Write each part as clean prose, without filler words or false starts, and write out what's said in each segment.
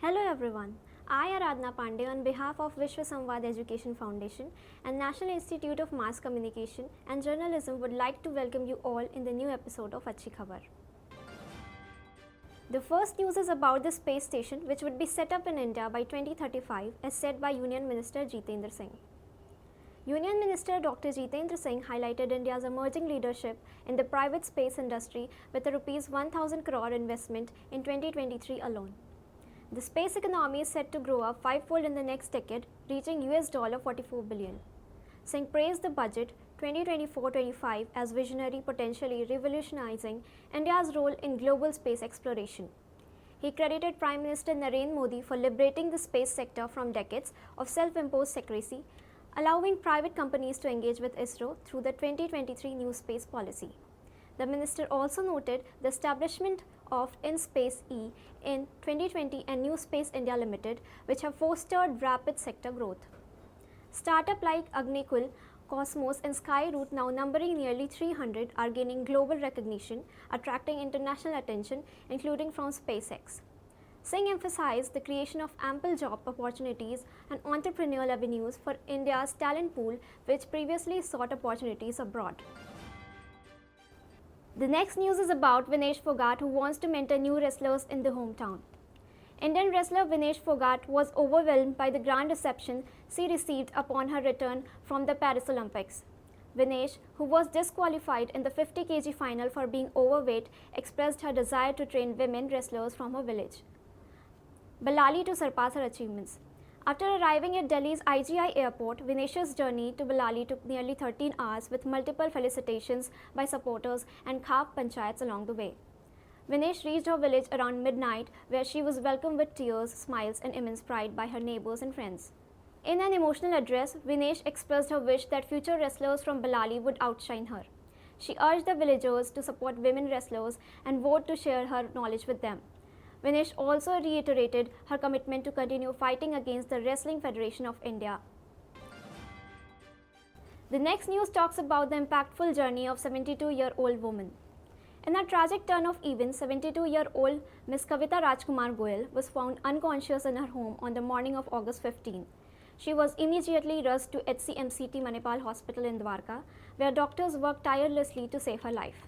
Hello everyone. I, Aradhna Pandey, on behalf of Vishwa Samvad Education Foundation and National Institute of Mass Communication and Journalism would like to welcome you all in the new episode of Acchhi Khabar. The first news is about the space station which would be set up in India by 2035 as said by Union Minister Jitendra Singh. Union Minister Dr. Jitendra Singh highlighted India's emerging leadership in the private space industry with a Rs 1,000 crore investment in 2023 alone. The space economy is set to grow up fivefold in the next decade, reaching $44 billion. Singh praised the budget 2024-25 as visionary, potentially revolutionizing India's role in global space exploration. He credited Prime Minister Narendra Modi for liberating the space sector from decades of self-imposed secrecy, allowing private companies to engage with ISRO through the 2023 New Space Policy. The minister also noted the establishment of InSpace E in 2020 and New Space India Limited, which have fostered rapid sector growth. Startups like Agnikul, Cosmos and Skyroot, now numbering nearly 300, are gaining global recognition, attracting international attention, including from SpaceX. Singh emphasized the creation of ample job opportunities and entrepreneurial avenues for India's talent pool, which previously sought opportunities abroad. The next news is about Vinesh Phogat, who wants to mentor new wrestlers in the hometown. Indian wrestler Vinesh Phogat was overwhelmed by the grand reception she received upon her return from the Paris Olympics. Vinesh, who was disqualified in the 50 kg final for being overweight, expressed her desire to train women wrestlers from her village, Ballali, to surpass her achievements. After arriving at Delhi's IGI airport, Vinesh's journey to Ballali took nearly 13 hours with multiple felicitations by supporters and Khap panchayats along the way. Vinesh reached her village around midnight, where she was welcomed with tears, smiles and immense pride by her neighbors and friends. In an emotional address, Vinesh expressed her wish that future wrestlers from Ballali would outshine her. She urged the villagers to support women wrestlers and vote to share her knowledge with them. Vinesh also reiterated her commitment to continue fighting against the Wrestling Federation of India. The next news talks about the impactful journey of 72-year-old woman. In a tragic turn of events, 72-year-old Ms. Kavita Rajkumar Goyal was found unconscious in her home on the morning of August 15. She was immediately rushed to HCMCT Manipal Hospital in Dwarka, where doctors worked tirelessly to save her life.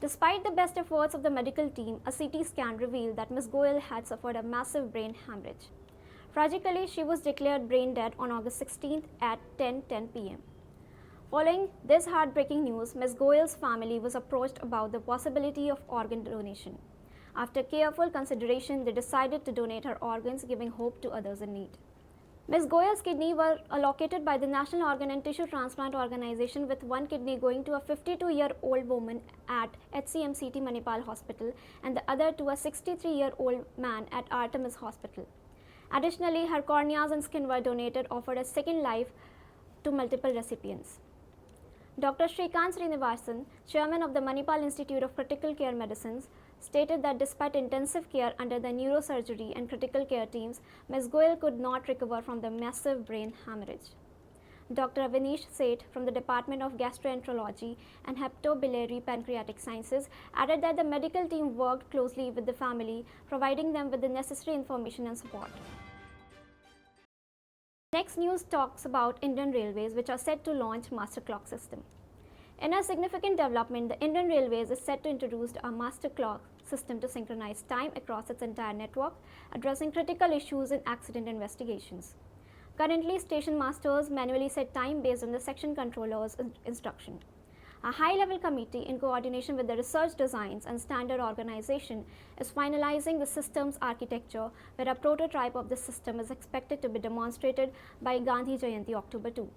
Despite the best efforts of the medical team, a CT scan revealed that Ms. Goyal had suffered a massive brain hemorrhage. Tragically, she was declared brain dead on August 16th at 10:10 p.m. Following this heartbreaking news, Ms. Goyal's family was approached about the possibility of organ donation. After careful consideration, they decided to donate her organs, giving hope to others in need. Ms. Goyal's kidney were allocated by the National Organ and Tissue Transplant Organization, with one kidney going to a 52-year-old woman at HCMCT Manipal Hospital and the other to a 63-year-old man at Artemis Hospital. Additionally, her corneas and skin were donated, offering a second life to multiple recipients. Dr. Shrikant Srinivasan, chairman of the Manipal Institute of Critical Care Medicines, stated that despite intensive care under the neurosurgery and critical care teams, Ms. Goyal could not recover from the massive brain hemorrhage. Dr. Avinish Seth from the Department of Gastroenterology and Hepatobiliary Pancreatic Sciences added that the medical team worked closely with the family, providing them with the necessary information and support. Next news talks about Indian Railways, which are set to launch Master Clock system. In a significant development, the Indian Railways is set to introduce a Master Clock system to synchronize time across its entire network, addressing critical issues in accident investigations. Currently, station masters manually set time based on the section controller's instruction. A high-level committee, in coordination with the research designs and standard organization, is finalizing the system's architecture, where a prototype of the system is expected to be demonstrated by Gandhi Jayanti, October 2.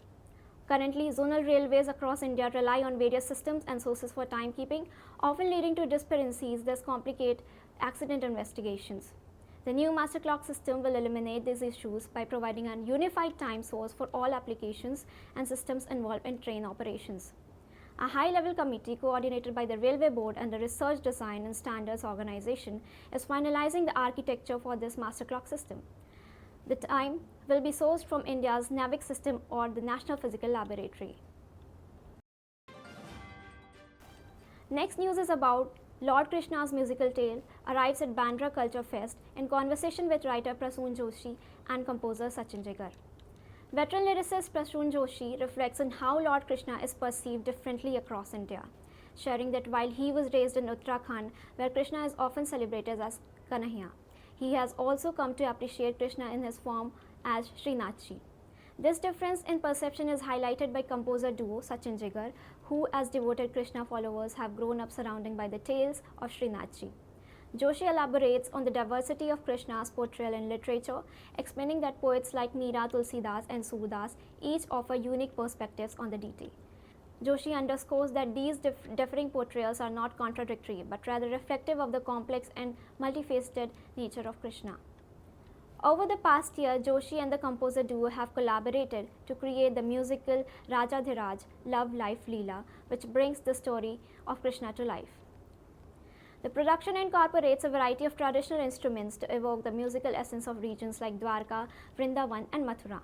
Currently, zonal railways across India rely on various systems and sources for timekeeping, often leading to discrepancies that complicate accident investigations. The new Master Clock system will eliminate these issues by providing a unified time source for all applications and systems involved in train operations. A high-level committee coordinated by the Railway Board and the Research Design and Standards Organization is finalizing the architecture for this Master Clock system. The time will be sourced from India's NAVIC system or the National Physical Laboratory. Next news is about Lord Krishna's musical tale arrives at Bandra Culture Fest in conversation with writer Prasoon Joshi and composer Sachin Jigar. Veteran lyricist Prasoon Joshi reflects on how Lord Krishna is perceived differently across India, sharing that while he was raised in Uttarakhand, where Krishna is often celebrated as Kanhaiya, he has also come to appreciate Krishna in his form as Srinathji. This difference in perception is highlighted by composer duo Sachin Jigar, who as devoted Krishna followers have grown up surrounded by the tales of Srinathji. Joshi elaborates on the diversity of Krishna's portrayal in literature, explaining that poets like Meera, Tulsidas and Surdas each offer unique perspectives on the deity. Joshi underscores that these differing portrayals are not contradictory, but rather reflective of the complex and multifaceted nature of Krishna. Over the past year, Joshi and the composer duo have collaborated to create the musical Rajadhiraj Love Life Leela, which brings the story of Krishna to life. The production incorporates a variety of traditional instruments to evoke the musical essence of regions like Dwarka, Vrindavan, and Mathura.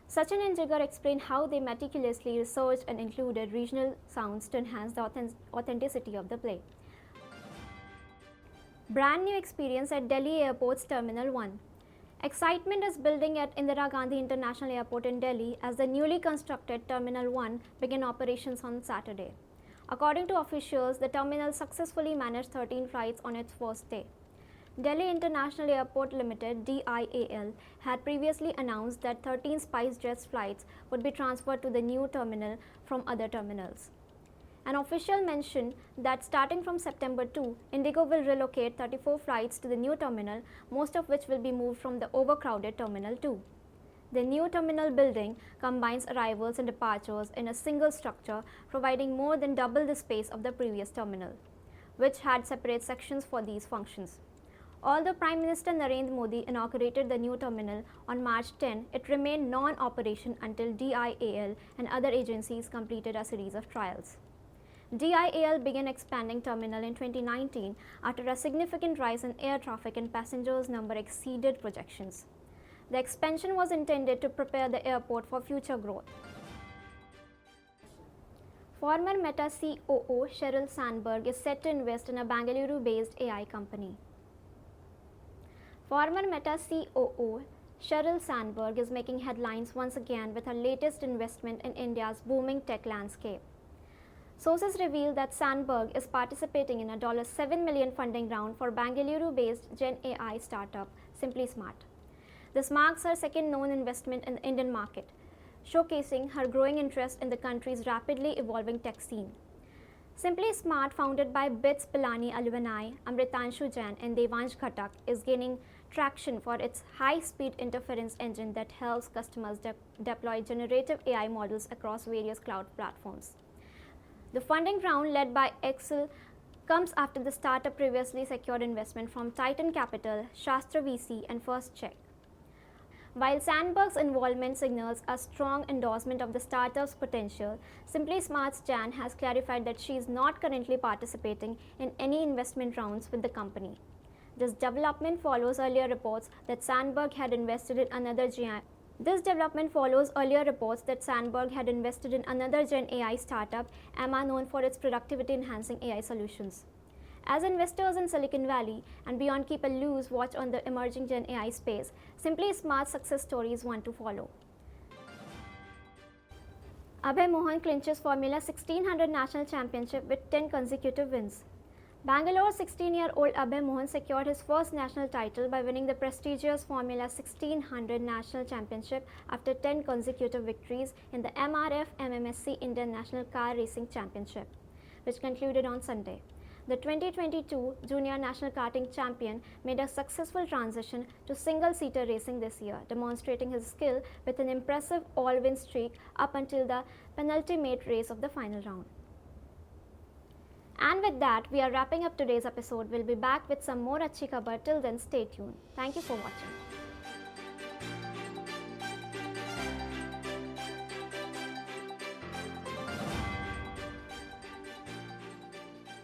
Sachin and Jigar explain how they meticulously researched and included regional sounds to enhance the authenticity of the play. Brand new experience at Delhi Airport's Terminal 1. Excitement is building at Indira Gandhi International Airport in Delhi as the newly constructed Terminal 1 began operations on Saturday. According to officials, the terminal successfully managed 13 flights on its first day. Delhi International Airport Limited (DIAL) had previously announced that 13 SpiceJet flights would be transferred to the new terminal from other terminals. An official mentioned that starting from September 2, Indigo will relocate 34 flights to the new terminal, most of which will be moved from the overcrowded Terminal 2. The new terminal building combines arrivals and departures in a single structure, providing more than double the space of the previous terminal, which had separate sections for these functions. Although Prime Minister Narendra Modi inaugurated the new terminal on March 10, it remained non-operation until DIAL and other agencies completed a series of trials. DIAL began expanding terminal in 2019 after a significant rise in air traffic and passengers number exceeded projections. The expansion was intended to prepare the airport for future growth. Former Meta COO Sheryl Sandberg is set to invest in a Bangalore-based AI company. Former Meta COO Sheryl Sandberg is making headlines once again with her latest investment in India's booming tech landscape. Sources reveal that Sandberg is participating in a $7 million funding round for Bangalore-based Gen AI startup SimplySmart. This marks her second known investment in the Indian market, showcasing her growing interest in the country's rapidly evolving tech scene. SimplySmart, founded by BITS Pilani alumni Amritanshu Jain and Devansh Ghatak, is gaining traction for its high-speed inference engine that helps customers deploy generative AI models across various cloud platforms. The funding round, led by Excel, comes after the startup previously secured investment from Titan Capital, Shastra VC, and First Check. While Sandberg's involvement signals a strong endorsement of the startup's potential, SimplySmart's Jan has clarified that she is not currently participating in any investment rounds with the company. This development follows earlier reports that Sandberg had invested in another Gen AI startup, Emma, known for its productivity-enhancing AI solutions. As investors in Silicon Valley and beyond keep a loose watch on the emerging Gen AI space, SimplySmart's success story is one to follow. Abhay Mohan clinches Formula 1600 National Championship with 10 consecutive wins. Bangalore's 16-year-old Abhay Mohan secured his first national title by winning the prestigious Formula 1600 National Championship after 10 consecutive victories in the MRF MMSC Indian National Car Racing Championship, which concluded on Sunday. The 2022 Junior National Karting Champion made a successful transition to single-seater racing this year, demonstrating his skill with an impressive all-win streak up until the penultimate race of the final round. And with that, we are wrapping up today's episode. We'll be back with some more Acchhi Khabar. Till then, stay tuned. Thank you for watching.